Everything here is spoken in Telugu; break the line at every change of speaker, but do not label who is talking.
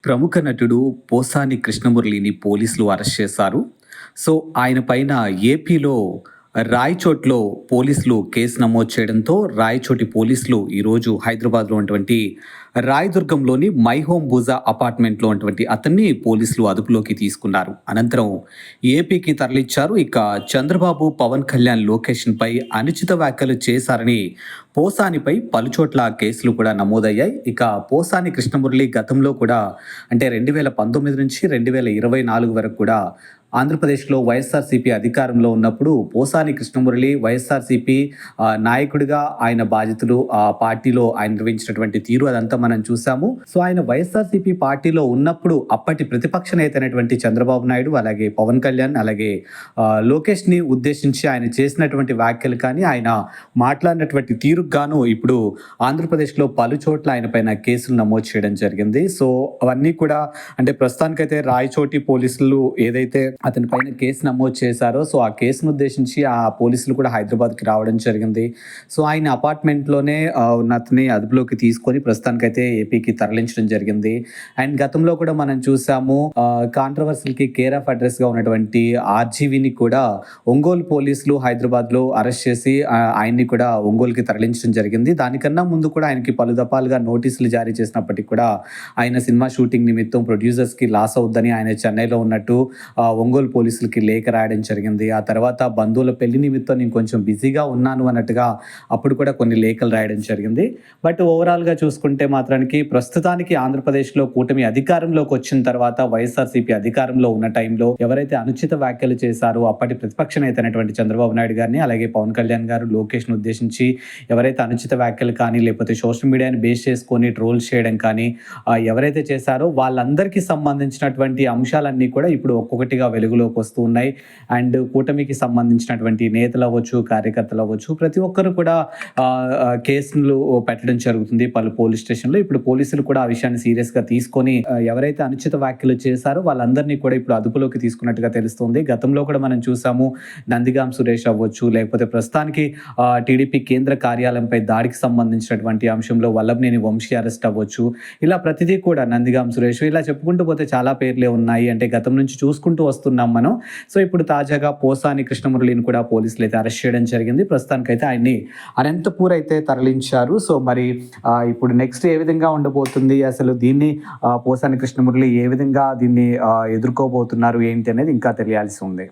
ప్రముఖ నటుడు పోసాని కృష్ణమురళిని పోలీసులు అరెస్ట్ చేశారు. సో, ఆయన పైన ఏపీలో రాయచోట్‌లో పోలీసులు కేసు నమోదు చేయడంతో, రాయచోటి పోలీసులు ఈరోజు హైదరాబాద్‌లో ఉన్నటువంటి రాయదుర్గంలోని మై హోమ్ బూజా అపార్ట్మెంట్‌లో ఉన్నటువంటి అతన్ని పోలీసులు అదుపులోకి తీసుకున్నారు. అనంతరం ఏపీకి తరలించారు. ఇక చంద్రబాబు, పవన్ కళ్యాణ్ లొకేషన్‌పై అనుచిత వ్యాఖ్యలు చేశారని పోసానిపై పలుచోట్ల కేసులు కూడా నమోదయ్యాయి. ఇక పోసాని కృష్ణమురళి గతంలో కూడా అంటే 2019 నుంచి 2024 వరకు కూడా ఆంధ్రప్రదేశ్‌లో వైఎస్ఆర్‌సీపీ అధికారంలో ఉన్నప్పుడు పోసాని కృష్ణమురళి వైఎస్ఆర్‌సీపీ నాయకుడిగా ఆయన బాధ్యతలు పార్టీలో ఆయన నిర్వహించినటువంటి తీరు అదంతా మనం చూసాము. సో, ఆయన వైఎస్ఆర్‌సీపీ పార్టీలో ఉన్నప్పుడు అప్పటి ప్రతిపక్ష నేత అయినటువంటి చంద్రబాబు నాయుడు, అలాగే పవన్ కళ్యాణ్, అలాగే లోకేష్‌ని ఉద్దేశించి ఆయన చేసినటువంటి వ్యాఖ్యలు కానీ, ఆయన మాట్లాడినటువంటి తీరుకు గాను ఇప్పుడు ఆంధ్రప్రదేశ్‌లో పలుచోట్ల ఆయన పైన కేసులు నమోదు చేయడం జరిగింది. సో, అవన్నీ కూడా అంటే ప్రస్తుతానికైతే రాయచోటి పోలీసులు ఏదైతే అతని పైన కేసు నమోదు చేశారో, సో ఆ కేసును ఉద్దేశించి ఆ పోలీసులు కూడా హైదరాబాద్‌కి రావడం జరిగింది. సో, ఆయన అపార్ట్మెంట్‌లోనే ఉన్న అతన్ని అదుపులోకి తీసుకొని ప్రస్తుతానికైతే ఏపీకి తరలించడం జరిగింది. అండ్ గతంలో కూడా మనం చూసాము కాంట్రవర్సీ‌లకి కేర్ ఆఫ్ అడ్రస్‌గా ఉన్నటువంటి ఆర్‌జీవీని కూడా ఒంగోలు పోలీసులు హైదరాబాద్‌లో అరెస్ట్ చేసి ఆయన్ని కూడా ఒంగోలుకి తరలించడం జరిగింది. దానికన్నా ముందు కూడా ఆయనకి పలు దఫాలుగా నోటీసులు జారీ చేసినప్పటికీ కూడా ఆయన సినిమా షూటింగ్ నిమిత్తం ప్రొడ్యూసర్స్‌కి లాస్ అవుద్దని ఆయన చెన్నైలో ఉన్నట్టు ఒంగోలు పోలీసులకి లేఖ రాయడం జరిగింది. ఆ తర్వాత బంధువుల పెళ్లి నిమిత్తం నేను కొంచెం బిజీగా ఉన్నాను అన్నట్టుగా అప్పుడు కూడా కొన్ని లేఖలు రాయడం జరిగింది. బట్ ఓవరాల్‌గా చూసుకుంటే మాత్రానికి ప్రస్తుతానికి ఆంధ్రప్రదేశ్‌లో కూటమి అధికారంలోకి వచ్చిన తర్వాత వైఎస్ఆర్‌సీపీ అధికారంలో ఉన్న టైంలో ఎవరైతే అనుచిత వ్యాఖ్యలు చేశారో అప్పటి ప్రతిపక్ష నేత అయినటువంటి చంద్రబాబు నాయుడు గారిని, అలాగే పవన్ కళ్యాణ్ గారు లోకేష్‌ను ఉద్దేశించి ఎవరైతే అనుచిత వ్యాఖ్యలు కానీ, లేకపోతే సోషల్ మీడియాని బేస్ చేసుకొని ట్రోల్స్ చేయడం కానీ ఎవరైతే చేశారో వాళ్ళందరికీ సంబంధించినటువంటి అంశాలన్నీ కూడా ఇప్పుడు ఒక్కొక్కటిగా వెలుగులోకి వస్తూ ఉన్నాయి. అండ్ కూటమికి సంబంధించినటువంటి నేతలు అవ్వచ్చు, కార్యకర్తలు అవ్వచ్చు, ప్రతి ఒక్కరు కూడా కేసులు పెట్టడం జరుగుతుంది పలు పోలీస్ స్టేషన్లో. ఇప్పుడు పోలీసులు కూడా ఆ విషయాన్ని సీరియస్గా తీసుకొని ఎవరైతే అనుచిత వ్యాఖ్యలు చేశారో వాళ్ళందరినీ కూడా ఇప్పుడు అదుపులోకి తీసుకున్నట్టుగా తెలుస్తుంది. గతంలో కూడా మనం చూసాము నందిగాం సురేష్ అవ్వచ్చు, లేకపోతే ప్రస్తుతానికి టీడీపీ కేంద్ర కార్యాలయంపై దాడికి సంబంధించినటువంటి అంశంలో వల్లభనేని వంశీ అరెస్ట్ అవ్వచ్చు. ఇలా ప్రతిదీ కూడా నందిగాం సురేష్ ఇలా చెప్పుకుంటూ పోతే చాలా పేర్లే ఉన్నాయి. అంటే గతం నుంచి చూసుకుంటూ వస్తున్నాం మనం. సో, ఇప్పుడు తాజాగా పోసాని కృష్ణమురళిని కూడా పోలీసులు అయితే అరెస్ట్ చేయడం జరిగింది. ప్రస్తుతానికైతే ఆయన్ని అనంతపూర్ అయితే తరలించారు. సో, మరి ఇప్పుడు నెక్స్ట్ ఏ విధంగా ఉండబోతుంది, అసలు దీన్ని పోసాని కృష్ణమురళి ఏ విధంగా దీన్ని ఎదుర్కోబోతున్నారు ఏంటి అనేది ఇంకా తెలియాల్సి ఉంది.